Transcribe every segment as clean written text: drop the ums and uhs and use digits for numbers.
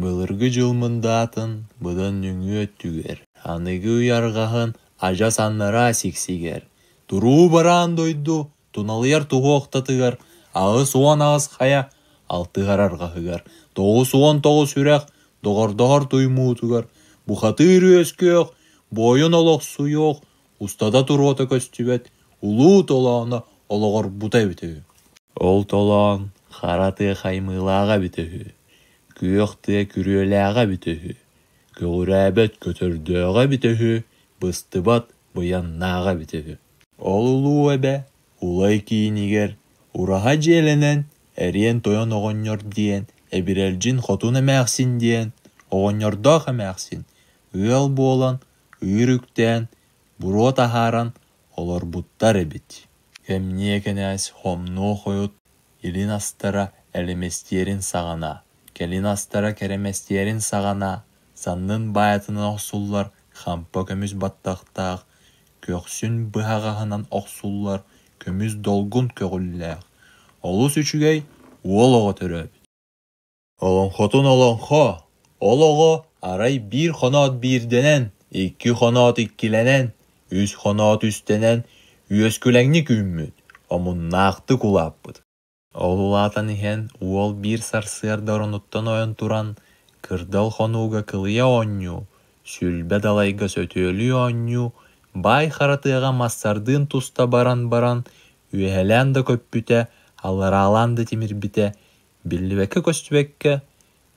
Былыргы жылмындатын бұдан нүңі өттігер. Анығы уярғағын ажа саннара сиксигер. Туруу бараан дойду, туналыяр туғы оқтатыгар. Ағыз уан ағыз қая, алтығар арғағығар. Тоғыз уан тоғыз үрәқ, доғар туймуутугар. Бұхатыр өскөк, бойын олық суйоқ, устада туруота көстүбет, улуу толаана олығыр бұтай бітігі. Ол толаан қараты қаймылаға бітігі. Күйіқті күреләға бітігі. Көгірәбет көтірдіға бітігі. Быстыбат бұяннаға бітігі. Ол улуу әбә, улай кейінігер, ураға желенен, әрен тойон оғыньор дейін, әбірелжін хотуна мәқсін дейін, оғыньордаға мәқсін, ұял болан, үйріктен, бұро тахаран, олар бұттар әбіт. Кәмне кәнәс хомну қойыт, елін астара әлеместерін сағана, кәлін астара кәреместерін сағана, саннын баятының оқсулар, хампа көміз баттақтақ, көксүн бұғағағынан оқсулар, көміз долгун көгілләқ. Олыс үшігей, олығы түрөбіт. Олонхотун олонхо, олығы арай bir қонат birденен, 2 қонат 2ленен, 3 қонат 3тенен, үйескөләңні күйммүд, омун нақты кулаппыд. Олулатан ихен уол bir сарсыардар онуттан ойын туран, кырдал хонуға кылыя онню, сүлбе далайға сөтөлі онню, бай харатыға массардын туста баран, үйәлән да көппүтә, аллара да темір біте, білівәкі көстібәкке,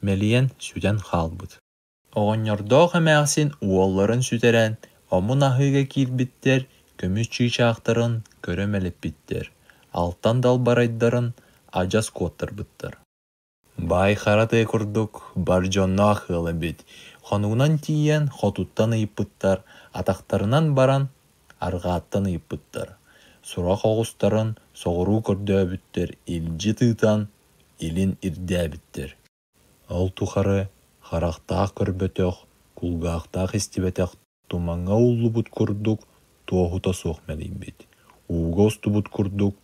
мәлиен сүтен қалбыд. Оғыньордоға мәғсін уолларын сүтерен, омун ахыға килбіттер, көміс чыйчақтарын көрөмелеп біттер. Алтан дал барайдарын ажас коттар бұттар. Бай хараты күрдік, бар жонна ахылы бит. Хонуғынан тиен хотуттан ыйыппыттар, атақтарынан баран арғаттан ыйыппыттар. Сурақ оғыстарын соғыру көрді бүттер, илжі тыытан, илин ирді біттер. Ол тухары харақтақ көрбөтөк, кулғақтақ истибетек тумаңа уллу бұт күрдік, тоғыта соқ мәлейм бит. Уға осты бұт күрдік,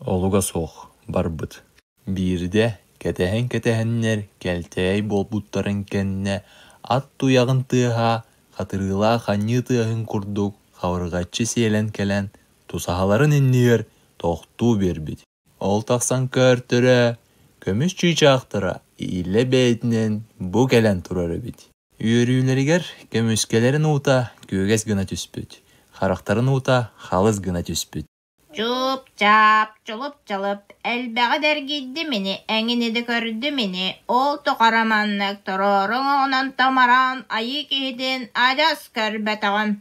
олуға соқ бар бұт. Бірде кәтәхен-кәтәхеннер кәлтәй бол бұттарын кәнне, ат туяғын тыға, қатырыла қанны тығын күрдік, қавырғатчы селен кәлен, тусағаларын еннер тоқту бербіт. Ол тақсан көртірі, көміс чүйчақтыра, илі бәйтінен бұ кәлен тұрары біт. Үйерүйлерігер көміскелерін ұта көгес гына түспіт. Харақтарын ұта қалыз гына түспіт. Чуп-чап, чулуп-чалып, әлбәғі дәргейді мені, әңінеді көрді мені, ол тоқараманнық тұрорың оңынан тамаран, айы кейден ажас көрбәтіғын.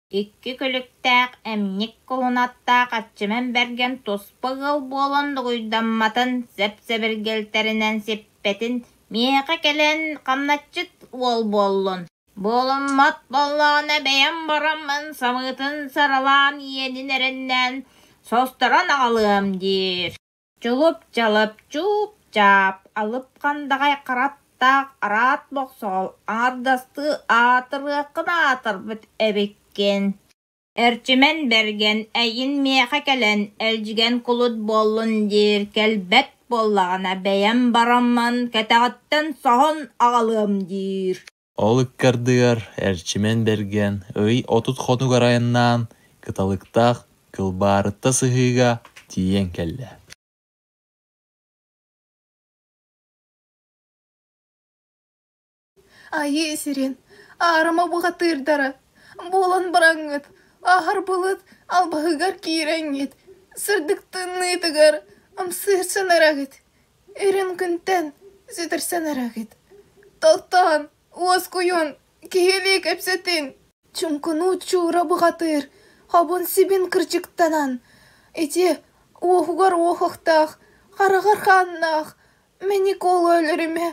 2 күліктәк әмнік қолынаттақ атчымен бәрген тоспығыл болынды ұйдамматын, сәп-сәбір келтерінен сеппетін, меқі кәлен қамнатчыт ол болын. Болын мат боллағына бәйін барамын, самытын саралан енін әріннен, состыран алым дер. Чулуп-чалып, чуп-чап, алып қандағай қараттақ арат боқсол, ардасты атыры қына атыр бүт әбеккен. Әрчімен берген әйін меқа кәлен, әлжіген құлыд болын дер, кәлбәт боллағына бәйін барамын, кәтәғаттан соғын алым дер. Ол үккардыгар әрчімен берген, өй отут хонугар айыннан, кыталықтақ кылбарытта сығыға тиен кәлі. Айы есерен, арыма бұғатырдары, болан бараңыт, ағар бұлыт, албағығар кейрәңет, сырдықтыны етігар, амсырсын арағыт, өрін күнтен, зетірсен арағыт. Талтан, уаз кuyun, кейелек әпсетін, чумкыну чура бұғатыр, хабын сибин кірчіктанан, әте оғығар оғықтақ, қарағар қаннақ, мәні қолы өліріме,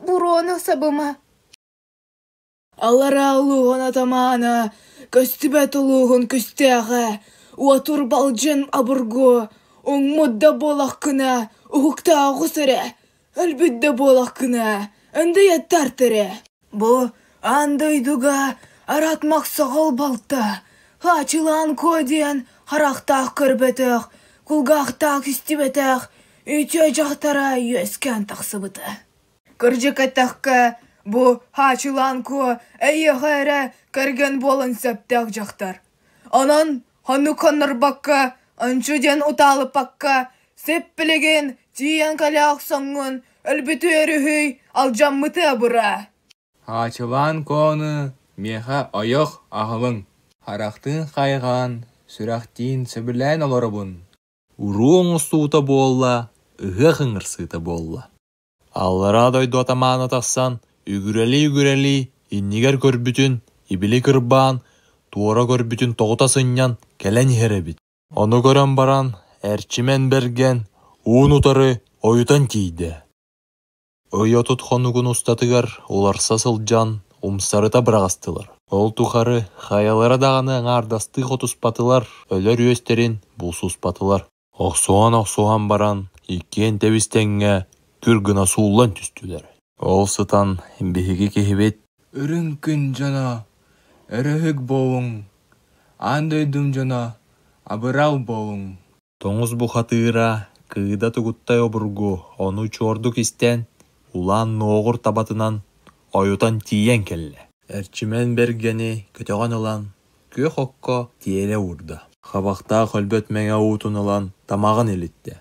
бұроны сабыма. Алара алуғын атамана, көстібәт ұлуғын көстәғі, уатур балжын абырғы, оң мұдда болақ кіна, ұғықта ағысыры, әлбітді болақ кіна, үнді еттар түрі. Бұ, андайдуға аратмақ соғыл балта, хачылан көден харақтақ көрбетіқ, құлғақтақ істібетіқ, үйте жақтара өскен тақсыбыты. Күржік әттіққа Бу хачыланку әйеғәрі кәрген болын сәптәк жақтар. Анан хану коннарбакка, анчуден уталы пакка, сеп білеген тиен каляқ соңын, әлбеті әріхей алжаммыты бұра. Хачылан коны меха айық ағылың. Харақтың қайған, сүрақтин сөбілән оларыбын. Уруң суыта болла, ұғығың ырсыта болла. Аллара дойду атаманы тақсан, үгірәли, иннигер көрбүтін, ибілі кырбан, туора көрбүтін тоғытасыннян кәлән херебит. Оны көрін баран, әрчімен берген, уын утары ойытан тейді. Ойотут хонугун устатыгар, оларса сылжан, умсарыта бірағастылар. Ол тухары хаялары дағаны аңардасты хотуспатылар, өлер үйестерін бұлсуспатылар. Оқсуан баран, икен тәвістенге күргіна суулан түстілер. Ол сытан бігігі кехебет. Үрін күн жана, өріхік болың. Андойдым жана, абырал болың. Тоңыз бұхатыра, кыйда тугуттай обургу, оны чордук истен, улан ноғыр табатынан ойутан тиен келі. Әрчімен бергені көтеған ұлан, кө хокко тиеле урда. Хабақта қөлбөт мәңе уутун ұлан тамағын елітті.